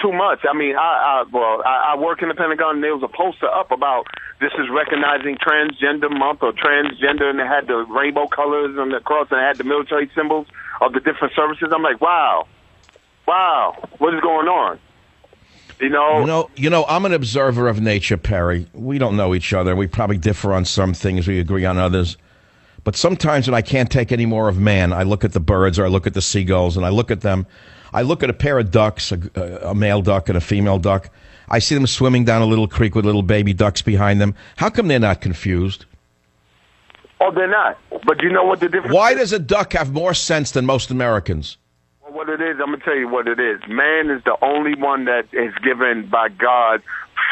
too much. I mean, I work in the Pentagon, and there was a poster up about this is recognizing Transgender Month or transgender, and it had the rainbow colors on the cross, and it had the military symbols of the different services. I'm like, wow, what is going on? You know, I'm an observer of nature, Perry. We don't know each other. We probably differ on some things. We agree on others. But sometimes when I can't take any more of man, I look at the birds or I look at the seagulls and I look at them. I look at a pair of ducks, a male duck and a female duck. I see them swimming down a little creek with little baby ducks behind them. How come they're not confused? Oh, they're not. But you know what the difference Why is? does a duck have more sense than most Americans? Well, what it is, I'm going to tell you what it is. Man is the only one that is given by God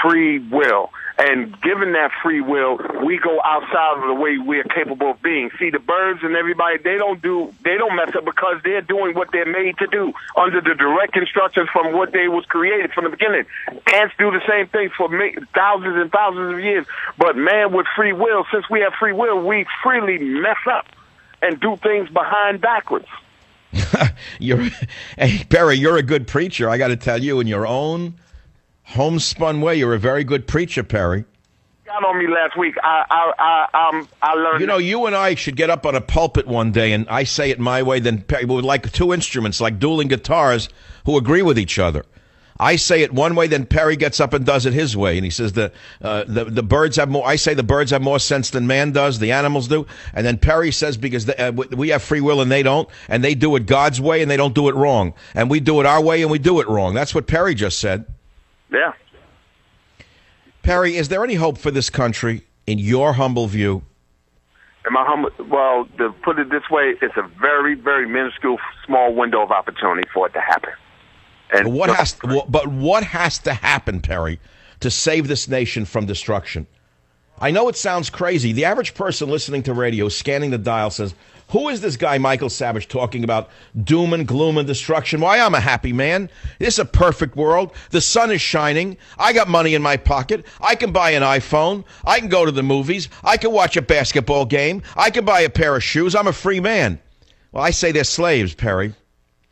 free will. And given that free will, we go outside of the way we're capable of being. See, the birds and everybody, they don't mess up because they're doing what they're made to do under the direct instructions from what they was created from the beginning. Ants do the same thing for thousands and thousands of years. But man with free will, since we have free will, we freely mess up and do things behind backwards. Hey, Perry, you're a good preacher. I got to tell you, in your own homespun way, you're a very good preacher, Perry. Got on me last week. I learned. You know, you and I should get up on a pulpit one day, and I say it my way. Then Perry, with like two instruments, like dueling guitars, who agree with each other. I say it one way, then Perry gets up and does it his way, and he says the birds have more. I say the birds have more sense than man does. The animals do, and then Perry says because we have free will and they don't, and they do it God's way and they don't do it wrong, and we do it our way and we do it wrong. That's what Perry just said. Yeah. Perry, is there any hope for this country in your humble view? Well, to put it this way, it's a very, very minuscule, small window of opportunity for it to happen. And what has to happen, Perry, to save this nation from destruction? I know it sounds crazy. The average person listening to radio, scanning the dial, says, who is this guy, Michael Savage, talking about doom and gloom and destruction? Why, I'm a happy man. This is a perfect world. The sun is shining. I got money in my pocket. I can buy an iPhone. I can go to the movies. I can watch a basketball game. I can buy a pair of shoes. I'm a free man. Well, I say they're slaves, Perry.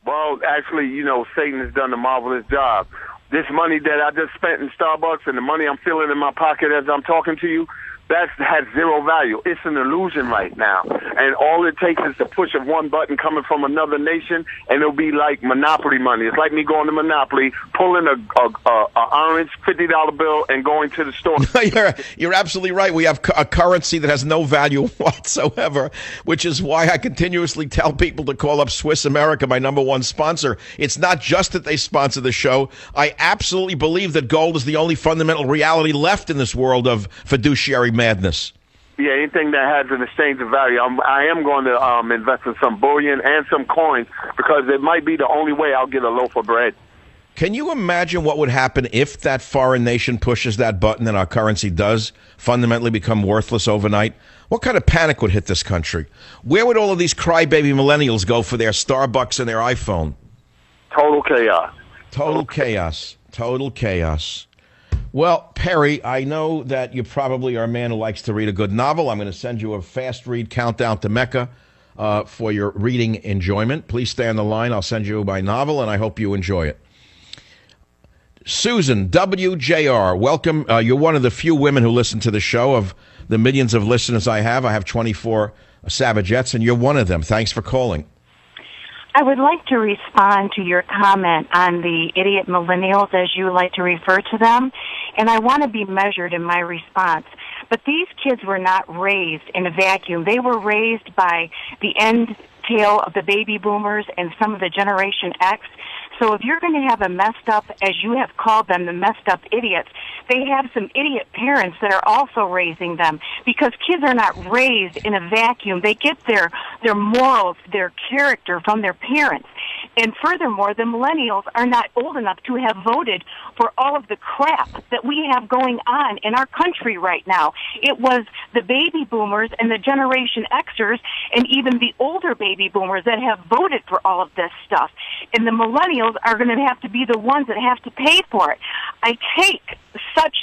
Well, actually, you know, Satan has done a marvelous job. This money that I just spent in Starbucks and the money I'm feeling in my pocket as I'm talking to you, that has zero value. It's an illusion right now. And all it takes is the push of one button coming from another nation, and it'll be like Monopoly money. It's like me going to Monopoly, pulling a orange $50 bill and going to the store. You're absolutely right. We have a currency that has no value whatsoever, which is why I continuously tell people to call up Swiss America, my number one sponsor. It's not just that they sponsor the show. I absolutely believe that gold is the only fundamental reality left in this world of fiduciary madness. Yeah, anything that has an exchange of value. I am going to invest in some bullion and some coins because it might be the only way I'll get a loaf of bread. Can you imagine what would happen if that foreign nation pushes that button and our currency does fundamentally become worthless overnight? What kind of panic would hit this country? Where would all of these crybaby millennials go for their Starbucks and their iPhone? Total chaos. Total chaos. Total chaos. Well, Perry, I know that you probably are a man who likes to read a good novel. I'm going to send you a fast read countdown to Mecca for your reading enjoyment. Please stay on the line. I'll send you my novel, and I hope you enjoy it. Susan, WJR, welcome. You're one of the few women who listen to the show. Of the millions of listeners I have 24 Savagettes, and you're one of them. Thanks for calling. I would like to respond to your comment on the idiot millennials, as you like to refer to them, and I want to be measured in my response. But these kids were not raised in a vacuum. They were raised by the end tail of the baby boomers and some of the Generation X. So if you're going to have a messed up, as you have called them, the messed up idiots, they have some idiot parents that are also raising them, because kids are not raised in a vacuum. They get their morals, their character from their parents. And furthermore, the millennials are not old enough to have voted for all of the crap that we have going on in our country right now. It was the baby boomers and the Generation Xers and even the older baby boomers that have voted for all of this stuff. And the millennials are going to have to be the ones that have to pay for it. I take such...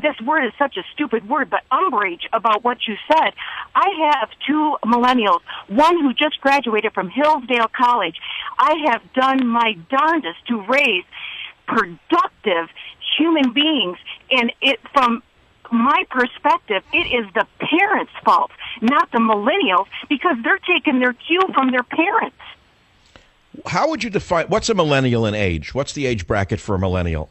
this word is such a stupid word, but umbrage about what you said. I have two millennials, one who just graduated from Hillsdale College. I have done my darndest to raise productive human beings. And from my perspective, it is the parents' fault, not the millennials, because they're taking their cue from their parents. How would you define, what's a millennial in age? What's the age bracket for a millennial?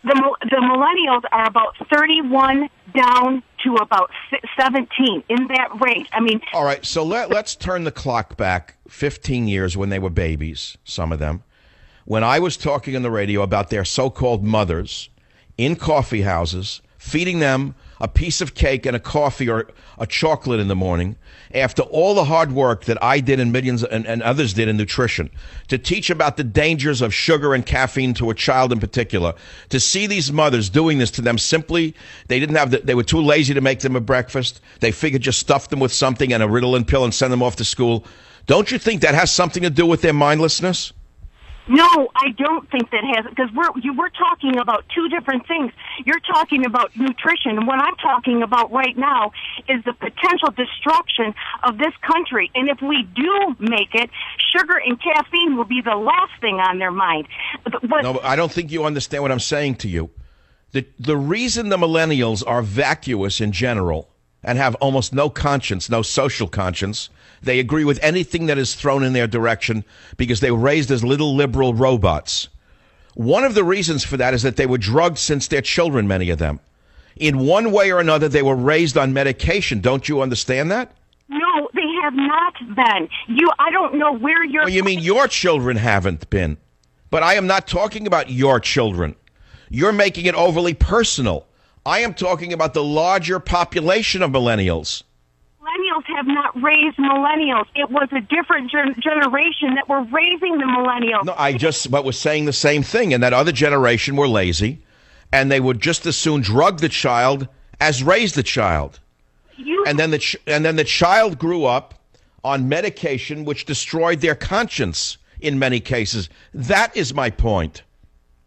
The millennials are about 31 down to about 17, in that range. I mean... All right, so let's turn the clock back 15 years when they were babies, some of them. When I was talking on the radio about their so-called mothers in coffee houses, feeding them a piece of cake and a coffee or a chocolate in the morning, after all the hard work that I did and millions and others did in nutrition, to teach about the dangers of sugar and caffeine to a child in particular, to see these mothers doing this to them simply, they were too lazy to make them a breakfast. They figured just stuff them with something and a Ritalin pill and send them off to school. Don't you think that has something to do with their mindlessness? No, I don't think that has, because we're talking about two different things. You're talking about nutrition, and what I'm talking about right now is the potential destruction of this country. And if we do make it, sugar and caffeine will be the last thing on their mind. No, I don't think you understand what I'm saying to you. The reason the millennials are vacuous in general and have almost no conscience, no social conscience, they agree with anything that is thrown in their direction because they were raised as little liberal robots. One of the reasons for that is that they were drugged since they're children, many of them. In one way or another, they were raised on medication. Don't you understand that? No, they have not been. I don't know where you're... Well, you mean your children haven't been. But I am not talking about your children. You're making it overly personal. I am talking about the larger population of millennials. Millennials have not raised millennials. It was a different generation that were raising the millennials. No, but was saying the same thing. And that other generation were lazy, and they would just as soon drug the child as raise the child. And then the child grew up on medication, which destroyed their conscience in many cases. That is my point.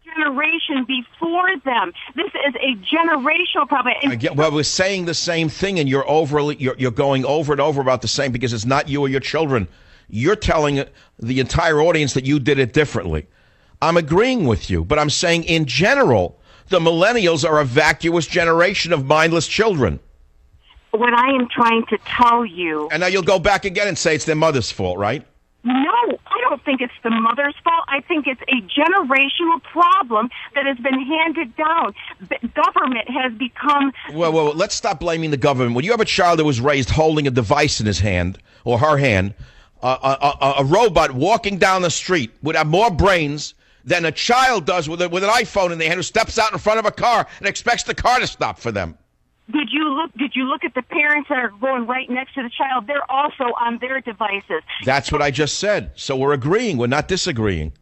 Generation before them. This is a generational problem. Well, we're saying the same thing, and you're going over and over about the same because it's not you or your children. You're telling the entire audience that you did it differently. I'm agreeing with you, but I'm saying in general, the millennials are a vacuous generation of mindless children. What I am trying to tell you... And now you'll go back again and say it's their mother's fault, right? No, I don't think it's the mother's fault. I think it's a generational problem that has been handed down. The government has become... Well, let's stop blaming the government. When you have a child that was raised holding a device in his hand, or her hand, a robot walking down the street would have more brains than a child does with an iPhone in their hand who steps out in front of a car and expects the car to stop for them. Did you look at the parents that are going right next to the child? They're also on their devices. That's what I just said. So we're agreeing. We're not disagreeing.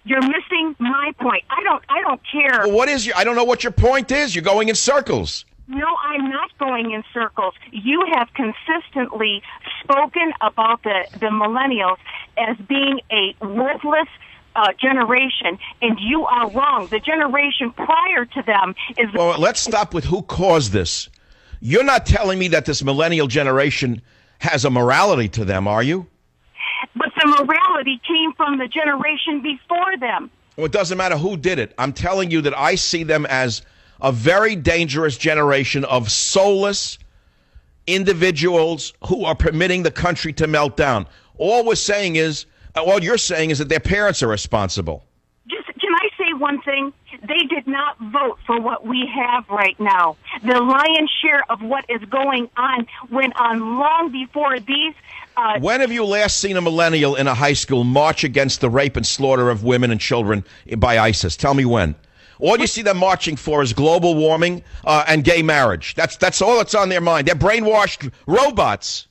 You're missing my point. I don't care. Well, I don't know what your point is. You're going in circles. No, I'm not going in circles. You have consistently spoken about the millennials as being a worthless generation, and you are wrong. The generation prior to them is... Well, let's stop with who caused this. You're not telling me that this millennial generation has a morality to them, are you? But the morality came from the generation before them. Well, it doesn't matter who did it. I'm telling you that I see them as a very dangerous generation of soulless individuals who are permitting the country to melt down. All you're saying is that their parents are responsible. Can I say one thing? They did not vote for what we have right now. The lion's share of what is going on went on long before these... When have you last seen a millennial in a high school march against the rape and slaughter of women and children by ISIS? Tell me when. All you see them marching for is global warming and gay marriage. That's all that's on their mind. They're brainwashed robots.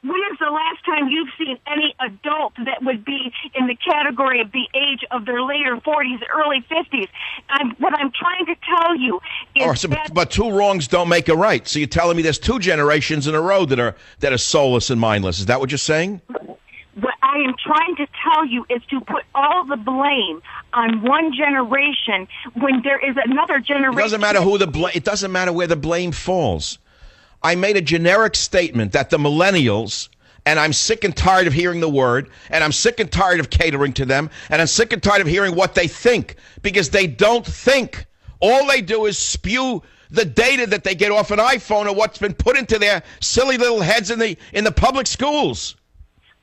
When is the last time you've seen any adult that would be in the category of the age of their later 40s, early 50s? What I'm trying to tell you is but two wrongs don't make a right. So you're telling me there's two generations in a row that are soulless and mindless. Is that what you're saying? What I am trying to tell you is to put all the blame on one generation when there is another generation. It doesn't matter where the blame falls. I made a generic statement that the millennials And I'm sick and tired of hearing the word, and I'm sick and tired of catering to them, and I'm sick and tired of hearing what they think, because they don't think. All they do is spew the data that they get off an iPhone or what's been put into their silly little heads in the public schools.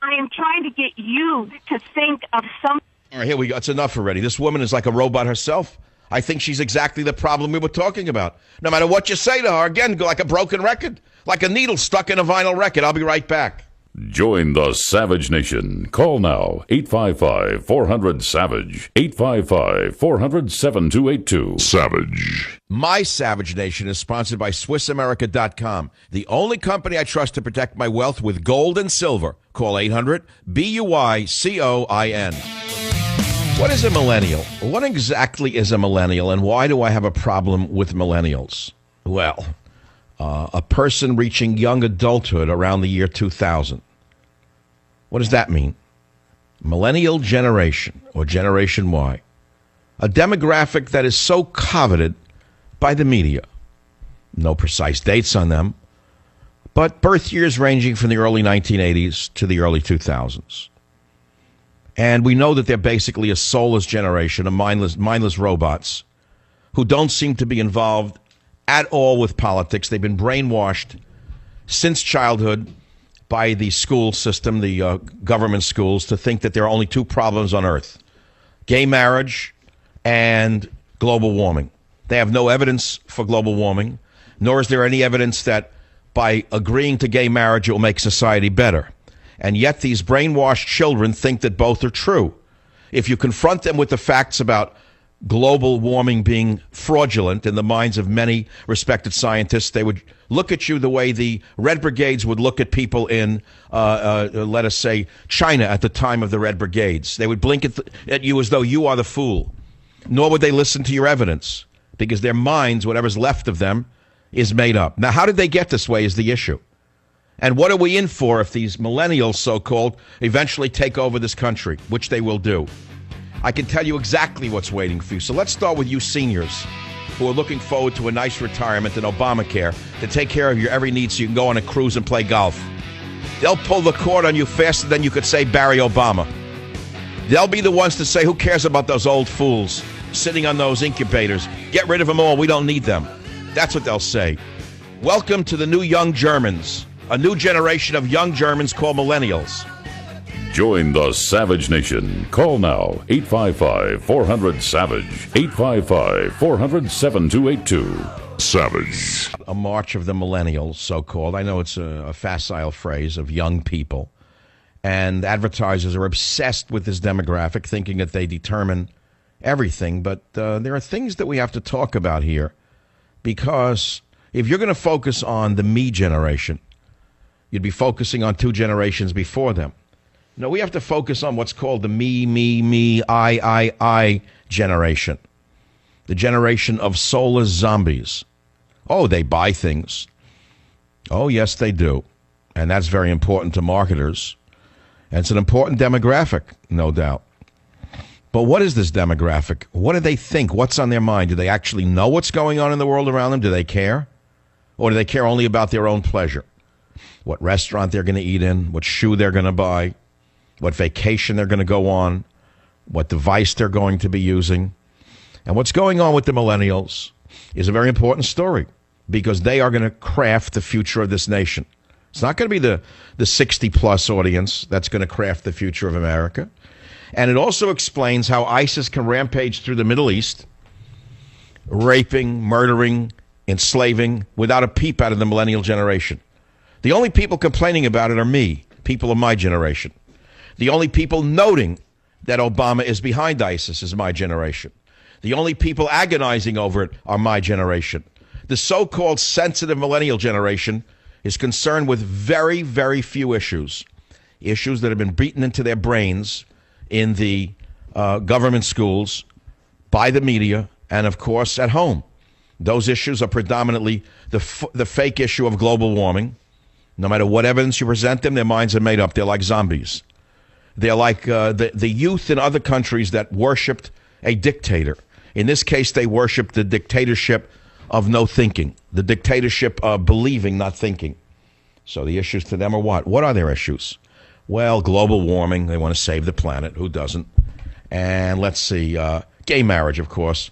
I am trying to get you to think of some. All right, here we go. It's enough already. This woman is like a robot herself. I think she's exactly the problem we were talking about. No matter what you say to her, again, like a broken record, like a needle stuck in a vinyl record. I'll be right back. Join the Savage Nation. Call now, 855-400-SAVAGE, 855-400-7282. Savage. My Savage Nation is sponsored by SwissAmerica.com, the only company I trust to protect my wealth with gold and silver. Call 800-BUICOIN. What is a millennial? What exactly is a millennial, and why do I have a problem with millennials? Well, a person reaching young adulthood around the year 2000. What does that mean? Millennial generation, or Generation Y. A demographic that is so coveted by the media. No precise dates on them, but birth years ranging from the early 1980s to the early 2000s. And we know that they're basically a soulless generation of mindless robots who don't seem to be involved at all with politics. They've been brainwashed since childhood by the school system, the government schools, to think that there are only two problems on Earth: gay marriage and global warming. They have no evidence for global warming, nor is there any evidence that by agreeing to gay marriage it will make society better. And yet these brainwashed children think that both are true. If you confront them with the facts about global warming being fraudulent in the minds of many respected scientists, they would look at you the way the Red Brigades would look at people in, let us say, China at the time of the Red Brigades. They would blink at you as though you are the fool. Nor would they listen to your evidence, because their minds, whatever's left of them, is made up. Now, how did they get this way is the issue. And what are we in for if these millennials, so-called, eventually take over this country, which they will do? I can tell you exactly what's waiting for you. So let's start with you seniors who are looking forward to a nice retirement and Obamacare to take care of your every need so you can go on a cruise and play golf. They'll pull the cord on you faster than you could say Barry Obama. They'll be the ones to say, who cares about those old fools sitting on those incubators? Get rid of them all. We don't need them. That's what they'll say. Welcome to the new young Germans. A new generation of young Germans called millennials. Join the Savage Nation. Call now, 855-400-SAVAGE, 855-400-7282. Savage. A march of the millennials, so-called. I know it's a facile phrase of young people. And advertisers are obsessed with this demographic, thinking that they determine everything. But there are things that we have to talk about here. Because if you're going to focus on the me generation, you'd be focusing on two generations before them. No, we have to focus on what's called the me, I generation. The generation of soulless zombies. Oh, they buy things. Oh, yes, they do. And that's very important to marketers. And it's an important demographic, no doubt. But what is this demographic? What do they think? What's on their mind? Do they actually know what's going on in the world around them? Do they care? Or do they care only about their own pleasure? What restaurant they're going to eat in, what shoe they're going to buy, what vacation they're going to go on, what device they're going to be using. And what's going on with the millennials is a very important story, because they are going to craft the future of this nation. It's not going to be the 60-plus audience that's going to craft the future of America. And it also explains how ISIS can rampage through the Middle East, raping, murdering, enslaving, without a peep out of the millennial generation. The only people complaining about it are me, people of my generation. The only people noting that Obama is behind ISIS is my generation. The only people agonizing over it are my generation. The so-called sensitive millennial generation is concerned with very, very few issues. Issues that have been beaten into their brains in the government schools, by the media, and of course at home. Those issues are predominantly the fake issue of global warming. No matter what evidence you present them, their minds are made up. They're like zombies. They're like the youth in other countries that worshipped a dictator. In this case, they worshipped the dictatorship of no thinking, the dictatorship of believing, not thinking. So the issues to them are what? What are their issues? Well, global warming. They want to save the planet. Who doesn't? And let's see, gay marriage, of course.